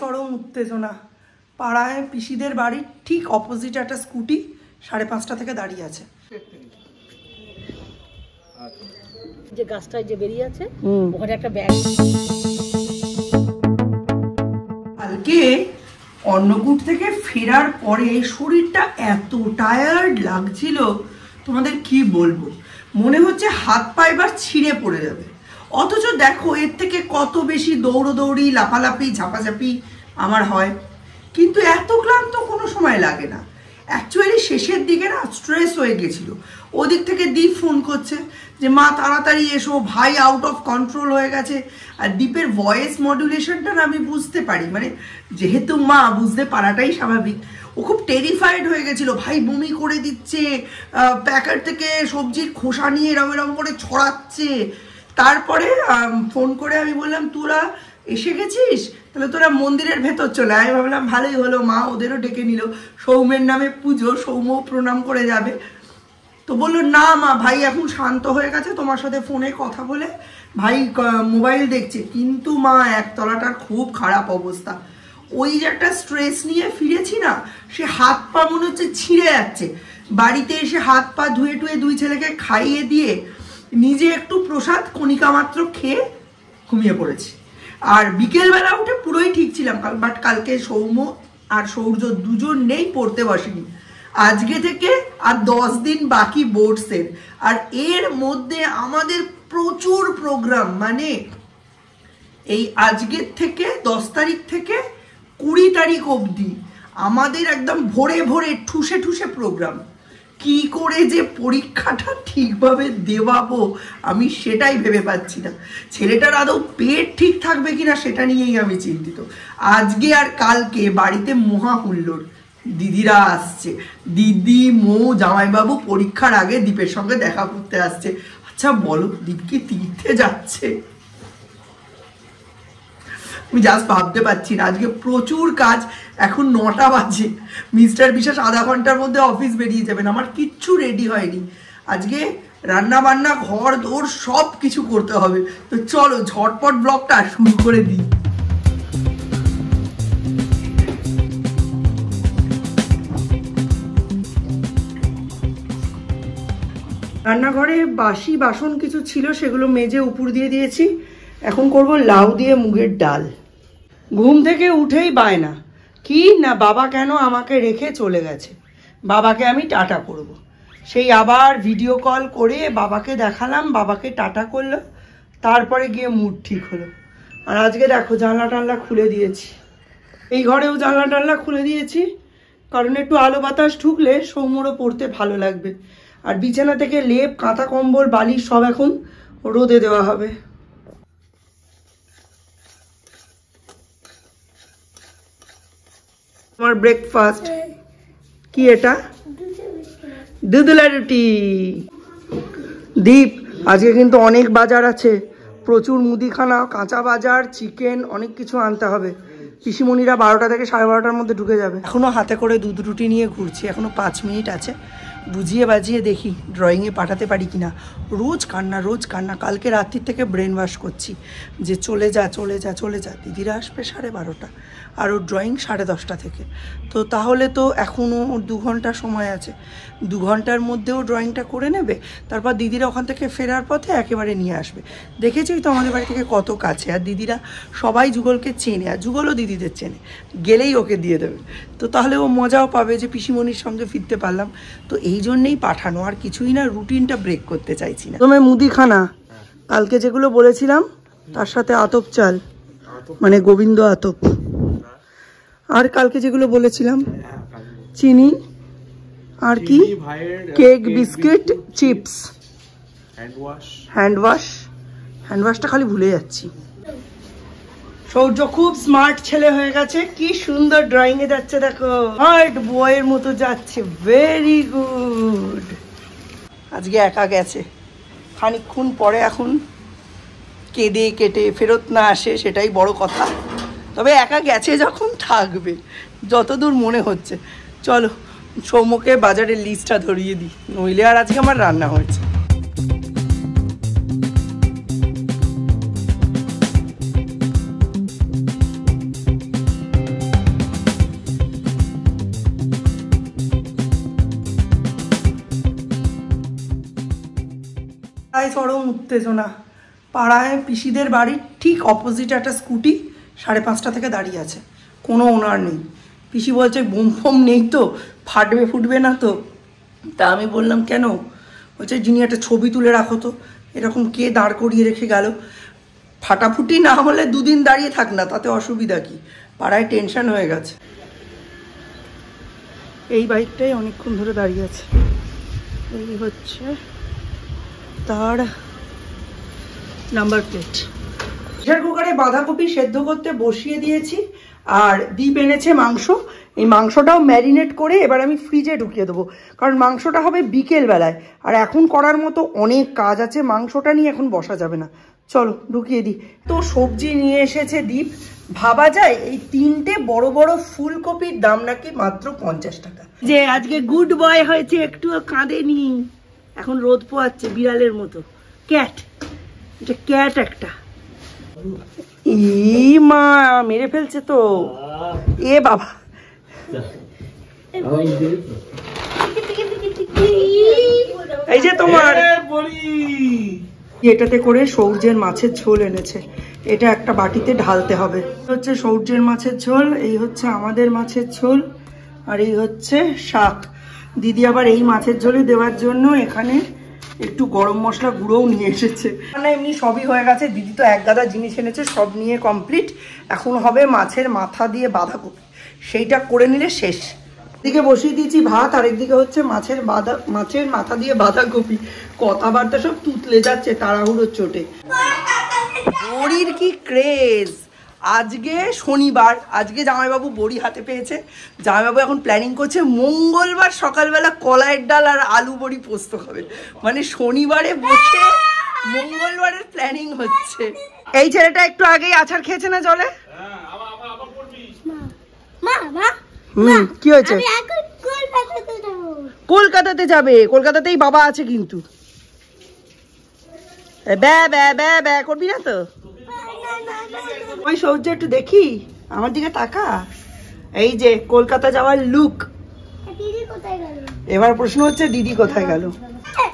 চরম উত্তেজনা। পাড়ায় পিসিদের বাড়ির ঠিক অপোজিটে একটা স্কুটি 5:30 থেকে দাঁড়িয়ে আছে। যে গাছটা যে বেরিয়ে আছে ওখানে একটা ব্যাগ। কালকে অন্নকূট থেকে ফেরার পরে শরীরটা এত টায়ার্ড লাগছিল, তোমাদের কি বলবো, মনে হচ্ছে হাত পা এবার ছিঁড়ে পড়ে যাবে। অথচ দেখো এর থেকে কত বেশি দৌড়োদৌড়ি, লাফালাফি, ঝাপাঝাপি আমার হয়, কিন্তু এত ক্লান্ত কোনো সময় লাগে না। অ্যাকচুয়ালি শেষের দিকে না স্ট্রেস হয়ে গেছিলো। ওদিক থেকে দীপ ফোন করছে যে মা তাড়াতাড়ি এসো, ভাই আউট অফ কন্ট্রোল হয়ে গেছে। আর দীপের ভয়েস মডুলেশনটা না আমি বুঝতে পারি, মানে যেহেতু মা, বুঝতে পারাটাই স্বাভাবিক। ও খুব টেরিফাইড হয়ে গেছিলো, ভাই বমি করে দিচ্ছে, প্যাকেট থেকে সবজির খোসা নিয়ে এরম এরম করে ছড়াচ্ছে। তারপরে ফোন করে আমি বললাম তোরা এসে গেছিস, তাহলে তোরা মন্দিরের ভেতর চলে। আমি ভাবলাম ভালোই হলো, মা ওদেরও ডেকে নিল, সৌমের নামে পুজো, সৌম্য প্রণাম করে যাবে। তো বললো না মা, ভাই এখন শান্ত হয়ে গেছে, তোমার সাথে ফোনে কথা বলে ভাই মোবাইল দেখছে। কিন্তু মা একতলাটার খুব খারাপ অবস্থা। ওই যে একটা স্ট্রেস নিয়ে ফিরেছি না, সে হাত পা মনে হচ্ছে ছিঁড়ে যাচ্ছে। বাড়িতে এসে হাত পা ধুয়ে টুয়ে দুই ছেলেকে খাইয়ে দিয়ে নিজে একটু প্রসাদ কণিকা মাত্র খেয়ে ঘুমিয়ে পড়েছি। আর বিকেলবেলা উঠে পুরোই ঠিক ছিলাম, বাট কালকে সৌম্য আর সৌর্য দুজন নেই, পড়তে বসেনি। আজকে থেকে আর 10 দিন বাকি বোর্ডসের, আর এর মধ্যে আমাদের প্রচুর প্রোগ্রাম। মানে এই আজকের থেকে 10 তারিখ থেকে 20 তারিখ অবধি আমাদের একদম ভোরে ভোরে ঠুসে ঠুসে প্রোগ্রাম। কি করে যে পরীক্ষাটা ঠিকভাবে দেওয়াবো আমি সেটাই ভেবে পাচ্ছি না। ছেলেটার আদৌ পেট ঠিক থাকবে কিনা সেটা নিয়েই আমি চিন্তিত। আজকে আর কালকে বাড়িতে মহা হুল্লোড়, দিদিরা আসছে, দিদি, মৌ, জামাইবাবু পরীক্ষার আগে দীপের সঙ্গে দেখা করতে আসছে। আচ্ছা বলো, দীপ কি তীর্থে যাচ্ছে? আমি জাস্ট ভাবতে পারছি না। আজকে প্রচুর কাজ। এখন 9টা বাজে, মিস্টার বিশ্বাস আধা ঘন্টার মধ্যে অফিস বেরিয়ে যাবেন। আমার কিচ্ছু রেডি হয়নি। আজকে রান্না বান্না, ঘর দৌড় সব কিছু করতে হবে। তো চলো ঝটপট ব্লগটা শুরু করে দিই। রান্নাঘরে বাসি বাসন কিছু ছিল, সেগুলো মেজে উপর দিয়ে দিয়েছি। এখন করব লাউ দিয়ে মুগের ডাল। ঘুম থেকে উঠেই বায়না কি না, বাবা কেন আমাকে রেখে চলে গেছে, বাবাকে আমি টাটা করব। সেই আবার ভিডিও কল করে বাবাকে দেখালাম, বাবাকে টাটা করলো, তারপরে গিয়ে মুড ঠিক হলো। আর আজকে দেখো জানলা টানলা খুলে দিয়েছি, এই ঘরেও জানলা টানলা খুলে দিয়েছি, কারণ একটু আলো বাতাস ঢুকলে সৌম্যরও পড়তে ভালো লাগবে। আর বিছানা থেকে লেপ, কাঁথা, কম্বল, বালিশ সব এখন রোদে দেওয়া হবে। আমার ব্রেকফাস্ট কি, এটা দুধলা রুটি। দীপ আজকে কিন্তু অনেক বাজার আছে, প্রচুর মুদিখানা, কাঁচা বাজার, চিকেন, অনেক কিছু আনতে হবে। পিসিমণিরা 12টা থেকে 12:30টার মধ্যে ঢুকে যাবে। এখনো হাতে করে দুধ রুটি নিয়ে ঘুরছি, এখনো 5 মিনিট আছে। বুঝিয়ে বাজিয়ে দেখি ড্রয়িংয়ে পাঠাতে পারি কিনা। রোজ কান্না, রোজ কান্না। কালকে রাত্রির থেকে ব্রেন ওয়াশ করছি যে চলে যা চলে যা চলে যা। দিদিরা আসবে 12:30, আর ওর ড্রয়িং 10:30 থেকে। তো তাহলে তো এখনও 2 ঘন্টা সময় আছে। 2 ঘন্টার মধ্যেও ড্রয়িংটা করে নেবে, তারপর দিদিরা ওখান থেকে ফেরার পথে একেবারে নিয়ে আসবে। দেখেছোই তো আমাদের বাড়ি থেকে কত কাছে, আর দিদিরা সবাই যুগলকে চেনে, আর যুগলও দিদিদের চেনে, গেলেই ওকে দিয়ে দেবে। তো তাহলে ও মজাও পাবে যে পিসিমণির সঙ্গে ফিরতে পারলাম। তো এই জন্যেই পাঠানো, আর কিছুই না, রুটিনটা ব্রেক করতে চাইছি না। তোমার মুদিখানা কালকে যেগুলো বলেছিলাম, তার সাথে আতপ চাল, মানে গোবিন্দ আতপ। আর কালকে যেগুলো বলেছিলাম, চিনি, আর কি, কেক, বিস্কিট, চিপস, হ্যান্ড ওয়াশটা খালি ভুলে যাচ্ছি। সৌর্য খুব স্মার্ট ছেলে হয়ে গেছে, কি সুন্দর ড্রয়িং এ যাচ্ছে দেখো, হার্ট বয়ের মতো যাচ্ছে, ভেরি গুড। আজকে একা গেছে, খানিকক্ষণ পরে এখন কেঁদে কেটে ফেরত না আসে সেটাই বড় কথা। তবে একা গেছে যখন থাকবে, যতদূর মনে হচ্ছে। চলো সৌম্যকে বাজারের লিস্টটা ধরিয়ে দিই, নইলে আর আজকে আমার রান্না হয়েছে। পাড়ায় চরম উত্তেজনা। পাড়ায় পিসিদের বাড়ির ঠিক অপোজিট একটা স্কুটি 5:30 থেকে দাঁড়িয়ে আছে, কোনো ওনার নেই। পিসি বলছে বোম ফোম নেই তো, ফাটবে ফুটবে না তো? তা আমি বললাম কেন? বলছে যিনি একটা ছবি তুলে রাখো তো, এরকম কে দাঁড় করিয়ে রেখে গেল? ফাটাফুটি না হলে 2 দিন দাঁড়িয়ে থাক না, তাতে অসুবিধা কি? পাড়ায় টেনশন হয়ে গেছে। এই বাইকটাই অনেকক্ষণ ধরে দাঁড়িয়ে আছে। এই হচ্ছে তার নাম্বার প্লেট। প্রেসার কুকারে বাঁধাকপি সেদ্ধ করতে বসিয়ে দিয়েছি, আর দীপ এনেছে মাংস। এই মাংসটাও ম্যারিনেট করে এবার আমি ফ্রিজে ঢুকিয়ে দেবো, কারণ মাংসটা হবে বিকেল বেলায়, আর এখন করার মতো অনেক কাজ আছে। মাংসটা নিয়ে এখন বসা যাবে না, চলো ঢুকিয়ে দিই। তো সবজি নিয়ে এসেছে দীপ। ভাবা যায় এই 3টে বড় বড় ফুলকপির দাম নাকি মাত্র 50 টাকা। যে আজকে গুড বয় হয়েছে, একটুও কাঁদেনি। এখন রোদ পোয়াচ্ছে বিড়ালের মতো। ক্যাট, এটা ক্যাট একটা। ই মা মেরে ফেলছে তো। এ বাবা, এই যে তোমার এটাতে করে সৌর্যের মাছের ঝোল এনেছে, এটা একটা বাটিতে ঢালতে হবে। হচ্ছে সৌর্যের মাছের ঝোল, এই হচ্ছে আমাদের মাছের ঝোল, আর এই হচ্ছে শাক। দিদি আবার এই মাছের ঝোলে দেওয়ার জন্য এখানে একটু গরম মশলা গুঁড়োও নিয়ে এসেছে। মানে এমনি সবই হয়ে গেছে, দিদি তো এক গাদা জিনিস এনেছে, সব নিয়ে কমপ্লিট। এখন হবে মাছের মাথা দিয়ে বাঁধাকপি, সেইটা করে নিলে শেষ। এদিকে বসিয়ে দিয়েছি ভাত, আর একদিকে হচ্ছে মাছের মাথা দিয়ে বাঁধাকপি। কথাবার্তা সব তুতলে যাচ্ছে তাড়াহুড়োর চোটে। বড়ির কি ক্রেজ! আজকে শনিবার, আজকে জামাইবাবু বড়ি হাতে পেয়েছে। জামাইবাবু এখন প্ল্যানিং করছে মঙ্গলবার সকালবেলা কলাইয়ের ডাল আর আলু বড়ি পোস্ত খাবে। মানে শনিবারে বসে মঙ্গলবারের প্ল্যানিং হচ্ছে। এই ছেলেটা একটু আগেই আচার খেয়েছে না জলে। কি হয়েছে? কলকাতাতে যাবে, কলকাতাতেই বাবা আছে কিন্তু। করবি না তো? ওই সৌর্য একটু দেখি, আমার দিকে তাকা। এই যে কলকাতা যাওয়ার লুক। এবার প্রশ্ন হচ্ছে দিদি কোথায় গেল,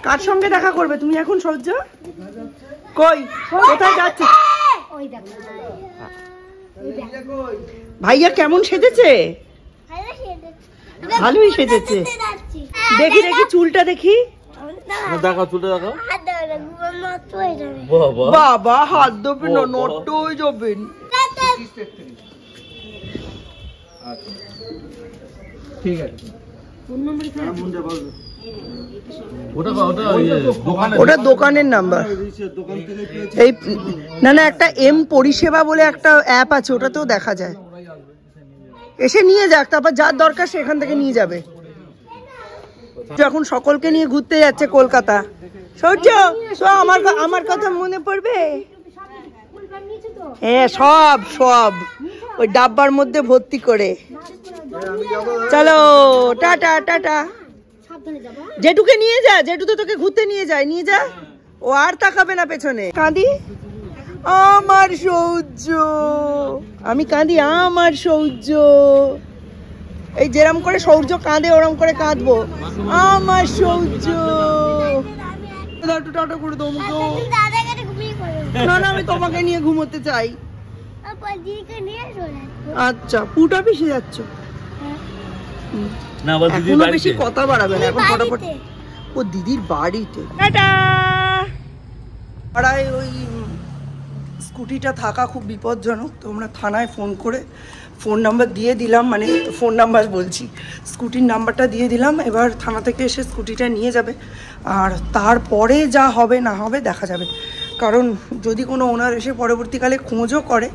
কার সঙ্গে দেখা করবে তুমি এখন? সৌর্য কই, কোথায় যাচ্ছে? ভাইয়া কেমন সেজেছে? ভালোই সেজেছে। দেখি দেখি চুলটা দেখি। দেখো চুলটা দেখো। বাবা হাত দেবে না, নষ্ট হয়ে যাবেন। ঠিক আছে, ওটা দোকানের নাম্বার। এই না না, একটা এম পরিষেবা বলে একটা অ্যাপ আছে, ওটাতেও দেখা যায়। এসে নিয়ে যাক, তারপর যার দরকার সেখান থেকে নিয়ে যাবে। এখন সকলকে নিয়ে ঘুরতে যাচ্ছে কলকাতা। সৌর্য আমার কথা মনে পড়বে? হ্যাঁ, সব সব ওই ডাব্বার মধ্যে ভর্তি করে। চলো টাটা টাটা। জেঠুকে নিয়ে যা, জেঠু তো তোকে ঘুরতে নিয়ে যায়, নিয়ে যা। ও আর তাকাবে না পেছনে। কাঁদি আমার সৌর্য, আমি কাঁদি আমার সৌর্য। এই যেরম করে সৌর্য কাঁদে ওরম করে কাঁদবো। আমার সৌর্য। টাটা করে দাও। না না, আমি তোমাকে নিয়ে ঘুমোতে চাই। আচ্ছা, পুটা পিসে যাচ্ছ? এখনো বেশি কথা বাড়াবে না, এখন ফটাফট। ও দিদির বাড়িতে। টাটা। পাড়ায় ওই স্কুটিটা থাকা খুব বিপজ্জনক। তোমরা থানায় ফোন করে ফোন নাম্বার দিয়ে দিলাম, মানে ফোন নাম্বার বলছি, স্কুটির নাম্বারটা দিয়ে দিলাম। এবার থানা থেকে এসে স্কুটিটা নিয়ে যাবে, আর তারপরে যা হবে না হবে দেখা যাবে। কারণ যদি কোনো ওনার এসে পরবর্তীকালে খোঁজও করে,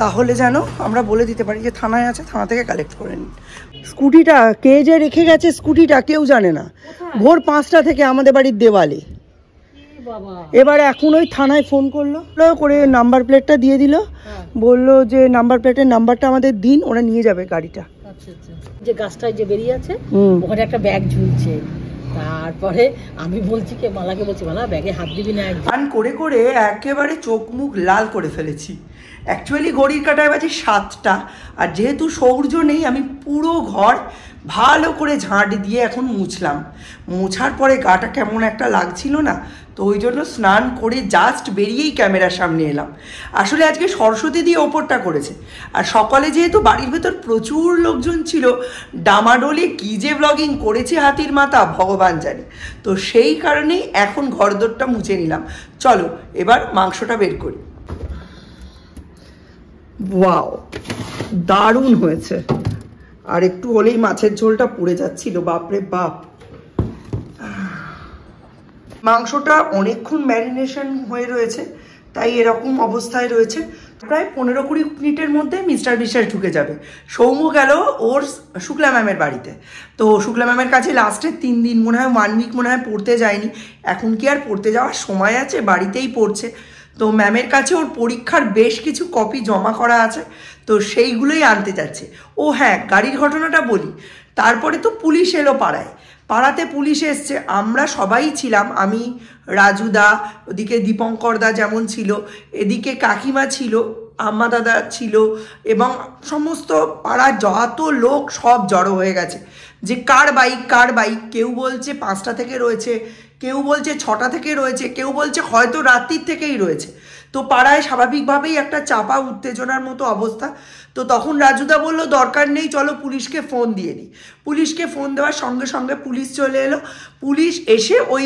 তাহলে যেন আমরা বলে দিতে পারি যে থানায় আছে, থানা থেকে কালেক্ট করে নিন। স্কুটিটা কে যে রেখে গেছে, স্কুটিটা কেউ জানে না। ভোর 5টা থেকে আমাদের বাড়ির দেওয়ালে। এবার এখন ওই থানায় ফোন করলো করে নাম্বার প্লেটটা দিয়ে দিল, বললো যে নাম্বার প্লেটের নাম্বারটা আমাদের দিন, ওরা নিয়ে যাবে গাড়িটা। যে গাছটায় যে বেরিয়ে আছে ওখানে একটা ব্যাগ ঝুলছে। তারপরে আমি বলছি কে, মালাকে বলছি, মালা ব্যাগে হাত দিবি না। গান করে করে একেবারে চোখ মুখ লাল করে ফেলেছি। অ্যাকচুয়ালি ঘড়ির কাঁটায় বাজে 7টা, আর যেহেতু সৌর্য নেই, আমি পুরো ঘর ভালো করে ঝাঁট দিয়ে এখন মুছলাম। মোছার পরে গাটা কেমন একটা লাগছিল না, তো ওই জন্য স্নান করে জাস্ট বেরিয়েই ক্যামেরার সামনে এলাম। আসলে আজকে সরস্বতী দিয়ে ওপরটা করেছে, আর সকালে যেহেতু বাড়ির ভেতর প্রচুর লোকজন ছিল, ডামাডোলে কী যে ব্লগিং করেছে হাতির মাথা ভগবান জানে। তো সেই কারণেই এখন ঘরদোরটা মুছে নিলাম। চলো এবার মাংসটা বের করি। ওয়াও, দারুণ হয়েছে। আর একটু হলেই মাছের ঝোলটা পুড়ে যাচ্ছিল, বাপরে বাপ। মাংসটা অনেকক্ষণ ম্যারিনেশন হয়ে রয়েছে, তাই এরকম অবস্থায় রয়েছে। প্রায় 15-20 মিনিটের মধ্যে মিস্টার বিশ্বাস ঢুকে যাবে। সৌম্য গেল ওর শুক্লা ম্যামের বাড়িতে। তো শুক্লা ম্যামের কাছে লাস্টের 3 দিন মনে হয় 1 উইক মনে হয় পড়তে যায়নি। এখন কি আর পড়তে যাওয়ার সময় আছে, বাড়িতেই পড়ছে। তো ম্যামের কাছে ওর পরীক্ষার বেশ কিছু কপি জমা করা আছে, তো সেইগুলোই আনতে যাচ্ছে। ও হ্যাঁ, গাড়ির ঘটনাটা বলি। তারপরে তো পুলিশ এলো পাড়ায়। পাড়াতে পুলিশ এসছে, আমরা সবাই ছিলাম। আমি, রাজুদা, ওদিকে দীপঙ্করদা যেমন ছিল, এদিকে কাকিমা ছিল, আম্মা দাদা ছিল, এবং সমস্ত পাড়ার যত লোক সব জড়ো হয়ে গেছে যে কার বাইক। কেউ বলছে 5টা থেকে রয়েছে, কেউ বলছে 6টা থেকে রয়েছে, কেউ বলছে হয়তো রাত্রির থেকেই রয়েছে। তো পাড়ায় স্বাভাবিকভাবেই একটা চাপা উত্তেজনার মতো অবস্থা। তো তখন রাজুদা বলল দরকার নেই, চলো পুলিশকে ফোন দিয়ে দিই। পুলিশকে ফোন দেওয়ার সঙ্গে সঙ্গে পুলিশ চলে এলো। পুলিশ এসে ওই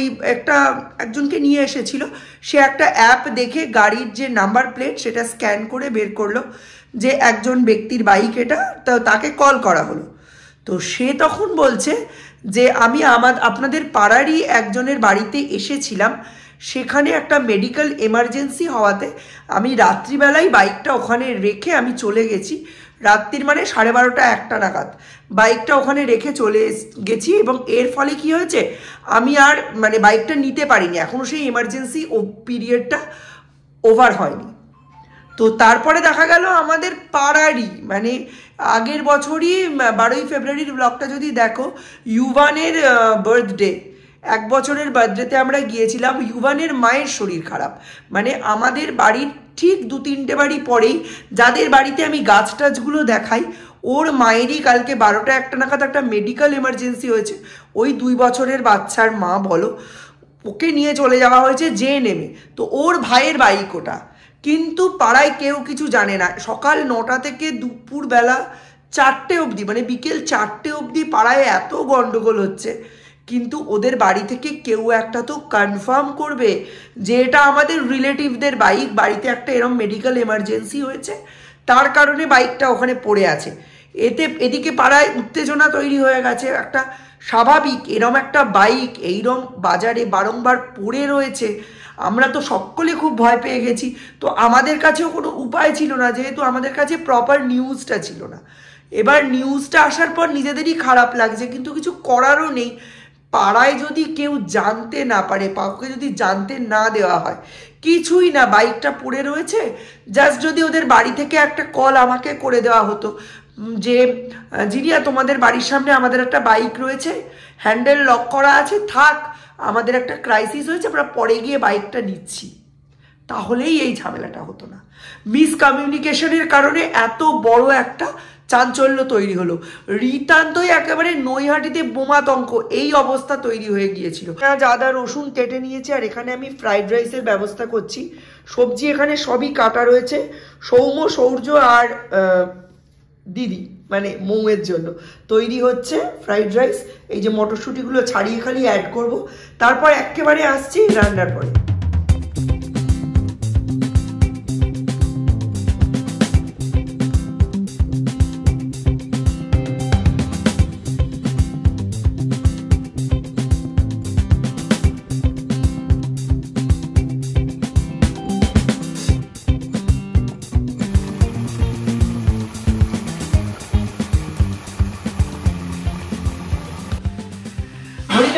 একজনকে নিয়ে এসেছিল, সে একটা অ্যাপ দেখে গাড়ির যে নাম্বার প্লেট সেটা স্ক্যান করে বের করলো যে একজন ব্যক্তির বাইক এটা, তো তাকে কল করা হলো। তো সে তখন বলছে যে আমি আপনাদের পাড়ারই একজনের বাড়িতে এসেছিলাম, সেখানে একটা মেডিকেল এমার্জেন্সি হওয়াতে আমি রাত্রিবেলায় বাইকটা ওখানে রেখে আমি চলে গেছি। রাত্রির মানে 12:30 1টা নাগাদ বাইকটা ওখানে রেখে চলে গেছি, এবং এর ফলে কি হয়েছে আমি আর মানে বাইকটা নিতে পারিনি, এখনও সেই এমার্জেন্সি পিরিয়ডটা ওভার হয়নি। তো তারপরে দেখা গেল আমাদের পাড়ারই মানে আগের বছরই 12ই ফেব্রুয়ারির ব্লগটা যদি দেখো, ইউভানের বার্থডে, 1 বছরের বার্থডেতে আমরা গিয়েছিলাম। ইউভানের মায়ের শরীর খারাপ, মানে আমাদের বাড়ির ঠিক 2-3টে বাড়ি পরেই যাদের বাড়িতে আমি গাছ টাছগুলো দেখাই, ওর মায়েরই কালকে 12টা 1টা নাগাদ একটা মেডিকেল এমার্জেন্সি হয়েছে। ওই 2 বছরের বাচ্চার মা বলো, ওকে নিয়ে চলে যাওয়া হয়েছে জেএনএমে। তো ওর ভাইয়ের বাইক ওটা, কিন্তু পাড়ায় কেউ কিছু জানে না। সকাল 9টা থেকে দুপুরবেলা 4টে অবধি, মানে বিকেল 4টে অবধি পাড়ায় এত গন্ডগোল হচ্ছে, কিন্তু ওদের বাড়ি থেকে কেউ একটা তো কনফার্ম করবে যে এটা আমাদের রিলেটিভদের বাইক, বাড়িতে একটা এরম মেডিকেল এমার্জেন্সি হয়েছে, তার কারণে বাইকটা ওখানে পড়ে আছে। এদিকে পাড়ায় উত্তেজনা তৈরি হয়ে গেছে। একটা স্বাভাবিক এরম একটা বাইক এইরম বাজারে বারংবার পড়ে রয়েছে, আমরা তো সকলে খুব ভয় পেয়ে গেছি। তো আমাদের কাছেও কোনো উপায় ছিল না, যেহেতু আমাদের কাছে প্রপার নিউজটা ছিল না। এবার নিউজটা আসার পর নিজেদেরই খারাপ লাগছে, কিন্তু কিছু করারও নেই। পাড়ায় যদি কেউ জানতে না পারে, কাউকে যদি জানতে না দেওয়া হয়, কিছুই না, বাইকটা পড়ে রয়েছে, জাস্ট যদি ওদের বাড়ি থেকে একটা কল আমাকে করে দেওয়া হতো যে জিনিয়া তোমাদের বাড়ির সামনে আমাদের একটা বাইক রয়েছে, হ্যান্ডেল লক করা আছে, থাক, আমাদের একটা ক্রাইসিস হয়েছে, আমরা পরে গিয়ে বাইকটা নিচ্ছি, তাহলেই এই ঝামেলাটা হতো না। মিসকমিউনিকেশনের কারণে এত বড় একটা চাঞ্চল্য তৈরি হলো। রীতান্তই একেবারে নৈহাটিতে বোমাতঙ্ক এই অবস্থা তৈরি হয়ে গিয়েছিল। আদা রসুন কেটে নিয়েছি, আর এখানে আমি ফ্রাইড রাইসের ব্যবস্থা করছি। সবজি এখানে সবই কাটা রয়েছে, সৌম্য, সৌর্য আর দিদি মানে মৌয়ের জন্য তৈরি হচ্ছে ফ্রাইড রাইস। এই যে মটরশুঁটিগুলো ছাড়িয়ে খালি অ্যাড করব, তারপর একেবারে আসছি রান্নার পরে।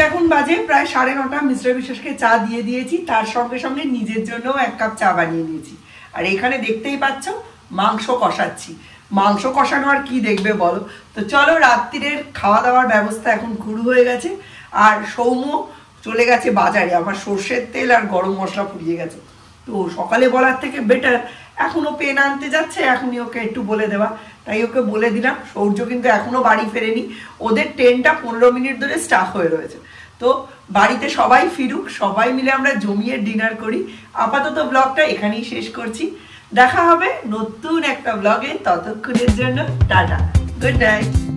এখন বাজে প্রায় 9:30। মিস্টার বিশ্বাসকে চা দিয়ে দিয়েছি, তার সঙ্গে সঙ্গে নিজের জন্য 1 কাপ চা বানিয়ে নিয়েছি। আর এখানে দেখতেই পাচ্ছ মাংস কষাচ্ছি। মাংস কষানো আর কি দেখবে বলো। তো চলো, রাত্রিরের খাওয়া দাওয়ার ব্যবস্থা এখন শুরু হয়ে গেছে। আর সৌম্য চলে গেছে বাজারে, আমার সর্ষের তেল আর গরম মশলা ফুরিয়ে গেছে। তো সকালে বলার থেকে বেটার এখনো পেন আনতে যাচ্ছে, এখনই ওকে একটু বলে দেওয়া, তাই ওকে বলে দিলাম। সৌর্য কিন্তু এখনো বাড়ি ফেরেনি, ওদের ট্রেনটা 15 মিনিট ধরে স্টাক হয়ে রয়েছে। তো বাড়িতে সবাই ফিরুক, সবাই মিলে আমরা জমিয়ে ডিনার করি। আপাতত ব্লগটা এখানেই শেষ করছি, দেখা হবে নতুন একটা ব্লগে, ততক্ষণের জন্য টাটা, গুড নাইট।